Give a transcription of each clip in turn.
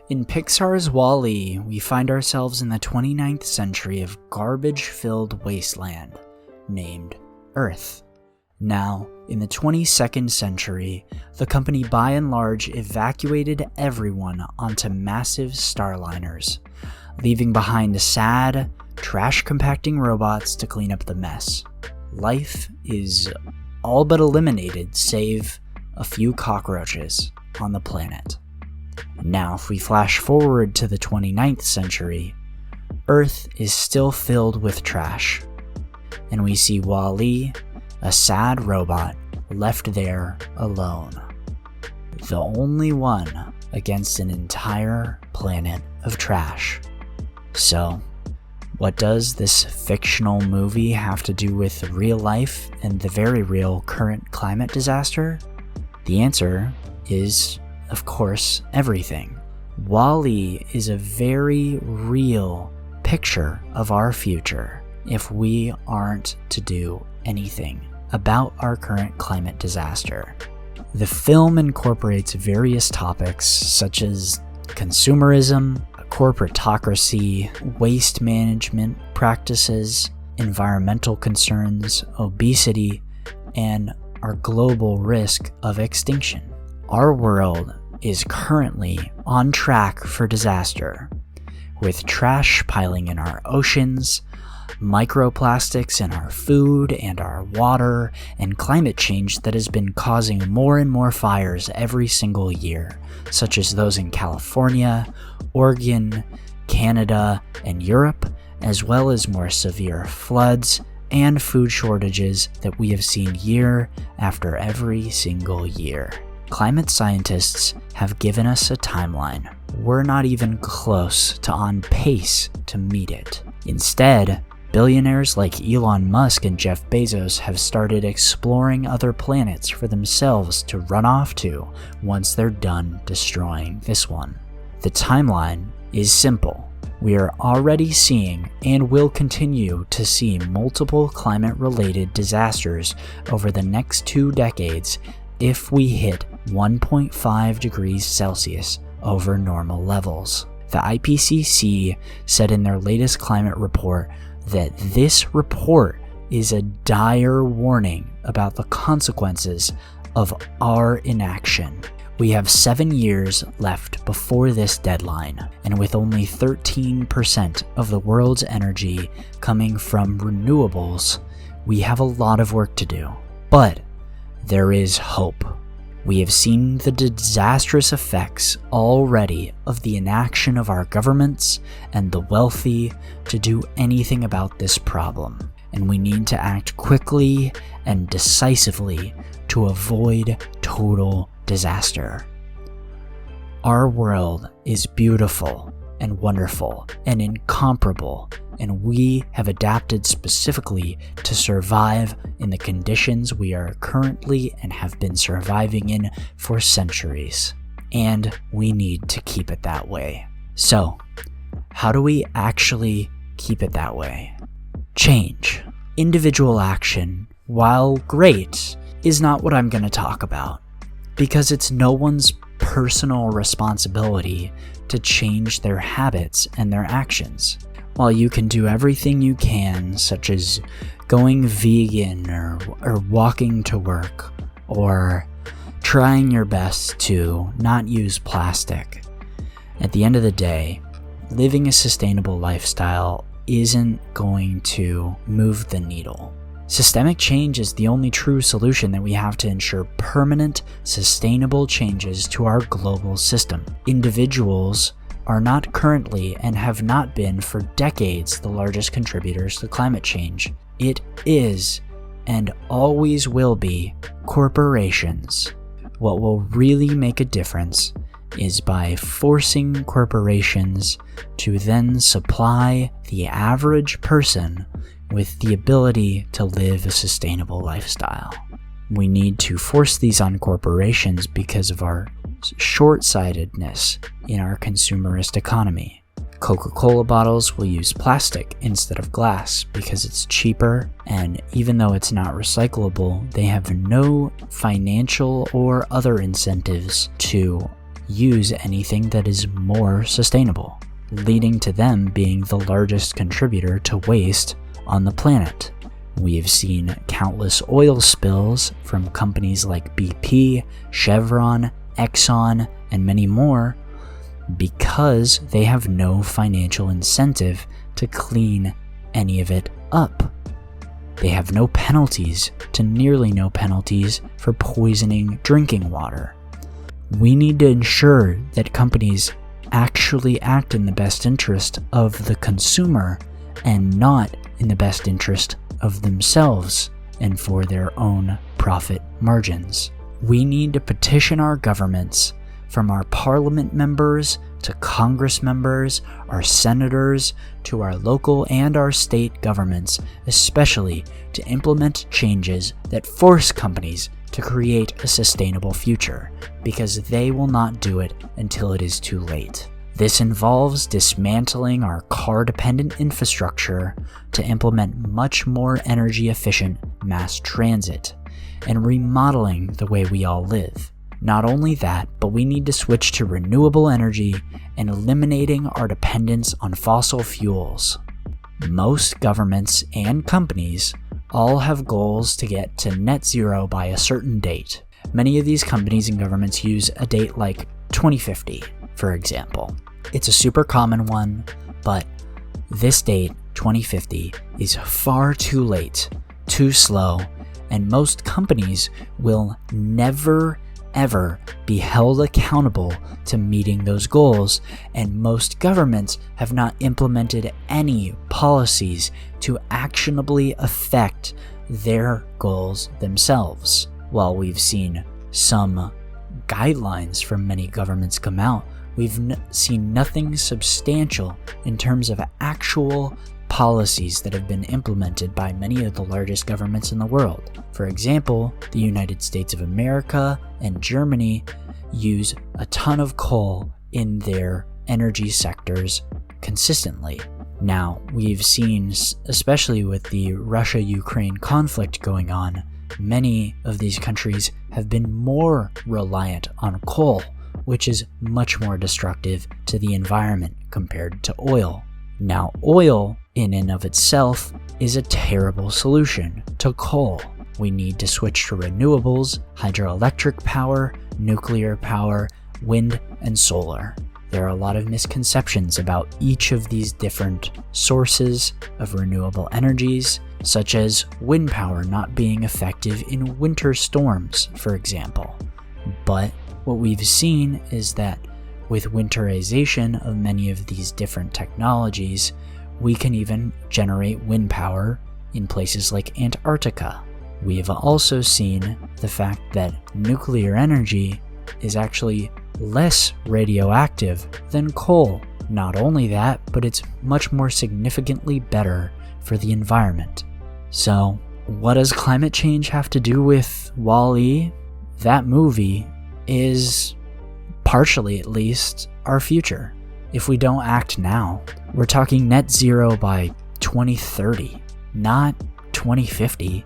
In Pixar's WALL-E, we find ourselves in the 29th century of garbage-filled wasteland named Earth. Now, in the 22nd century, the company by and large evacuated everyone onto massive starliners, leaving behind sad, trash-compacting robots to clean up the mess. Life is all but eliminated save a few cockroaches on the planet. Now, if we flash forward to the 29th century, Earth is still filled with trash, and we see WALL-E, a sad robot, left there alone. The only one against an entire planet of trash. So, what does this fictional movie have to do with real life and the very real current climate disaster? The answer is, of course, everything. WALL-E is a very real picture of our future if we aren't to do anything about our current climate disaster. The film incorporates various topics such as consumerism, corporatocracy, waste management practices, environmental concerns, obesity, and our global risk of extinction. Our world is currently on track for disaster, with trash piling in our oceans, microplastics in our food and our water, and climate change that has been causing more and more fires every single year, such as those in California, Oregon, Canada, and Europe, as well as more severe floods and food shortages that we have seen year after every single year. Climate scientists have given us a timeline. We're not even close to on pace to meet it. Instead, billionaires like Elon Musk and Jeff Bezos have started exploring other planets for themselves to run off to once they're done destroying this one. The timeline is simple. We are already seeing and will continue to see multiple climate-related disasters over the next 2 decades if we hit 1.5 degrees Celsius over normal levels. The IPCC said in their latest climate report that this report is a dire warning about the consequences of our inaction. We have 7 years left before this deadline, and with only 13% of the world's energy coming from renewables, we have a lot of work to do. But there is hope. We have seen the disastrous effects already of the inaction of our governments and the wealthy to do anything about this problem, and we need to act quickly and decisively to avoid total disaster. Our world is beautiful and wonderful and incomparable, and we have adapted specifically to survive in the conditions we are currently and have been surviving in for centuries. And we need to keep it that way. So, how do we actually keep it that way? Change. Individual action, while great, is not what I'm going to talk about, because it's no one's personal responsibility to change their habits and their actions. While you can do everything you can, such as going vegan or walking to work, or trying your best to not use plastic, at the end of the day, living a sustainable lifestyle isn't going to move the needle. Systemic change is the only true solution that we have to ensure permanent, sustainable changes to our global system. Individuals are not currently and have not been for decades the largest contributors to climate change. It is, and always will be, corporations. What will really make a difference is by forcing corporations to then supply the average person with the ability to live a sustainable lifestyle. We need to force these on corporations because of our short-sightedness in our consumerist economy. Coca-Cola bottles will use plastic instead of glass because it's cheaper, and even though it's not recyclable, they have no financial or other incentives to use anything that is more sustainable, leading to them being the largest contributor to waste on the planet. We have seen countless oil spills from companies like BP, Chevron, Exxon, and many more because they have no financial incentive to clean any of it up. They have no penalties to nearly no penalties for poisoning drinking water. We need to ensure that companies actually act in the best interest of the consumer and not in the best interest of themselves and for their own profit margins. We need to petition our governments, from our parliament members to Congress members, our senators, to our local and our state governments, especially to implement changes that force companies to create a sustainable future, because they will not do it until it is too late. This involves dismantling our car-dependent infrastructure to implement much more energy-efficient mass transit and remodeling the way we all live. Not only that, but we need to switch to renewable energy and eliminating our dependence on fossil fuels. Most governments and companies all have goals to get to net zero by a certain date. Many of these companies and governments use a date like 2050, for example. It's a super common one, but this date, 2050, is far too late, too slow, and most companies will never ever be held accountable to meeting those goals, and most governments have not implemented any policies to actionably affect their goals themselves. While we've seen some guidelines from many governments come out, we've seen nothing substantial in terms of actual policies that have been implemented by many of the largest governments in the world. For example, the United States of America and Germany use a ton of coal in their energy sectors consistently. Now, we've seen, especially with the Russia-Ukraine conflict going on, many of these countries have been more reliant on coal, which is much more destructive to the environment compared to oil. Now, oil in and of itself is a terrible solution to coal. We need to switch to renewables, hydroelectric power, nuclear power, wind, and solar. There are a lot of misconceptions about each of these different sources of renewable energies, such as wind power not being effective in winter storms, for example. But what we've seen is that with winterization of many of these different technologies, we can even generate wind power in places like Antarctica. We have also seen the fact that nuclear energy is actually less radioactive than coal. Not only that, but it's much more significantly better for the environment. So, what does climate change have to do with WALL-E? That movie is, partially at least, our future. If we don't act now, we're talking net zero by 2030, not 2050.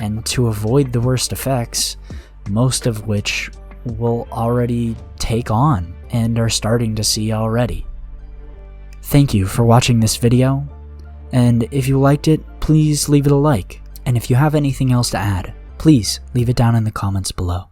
And to avoid the worst effects, most of which we'll already take on and are starting to see already. Thank you for watching this video, and if you liked it, please leave it a like. And if you have anything else to add, please leave it down in the comments below.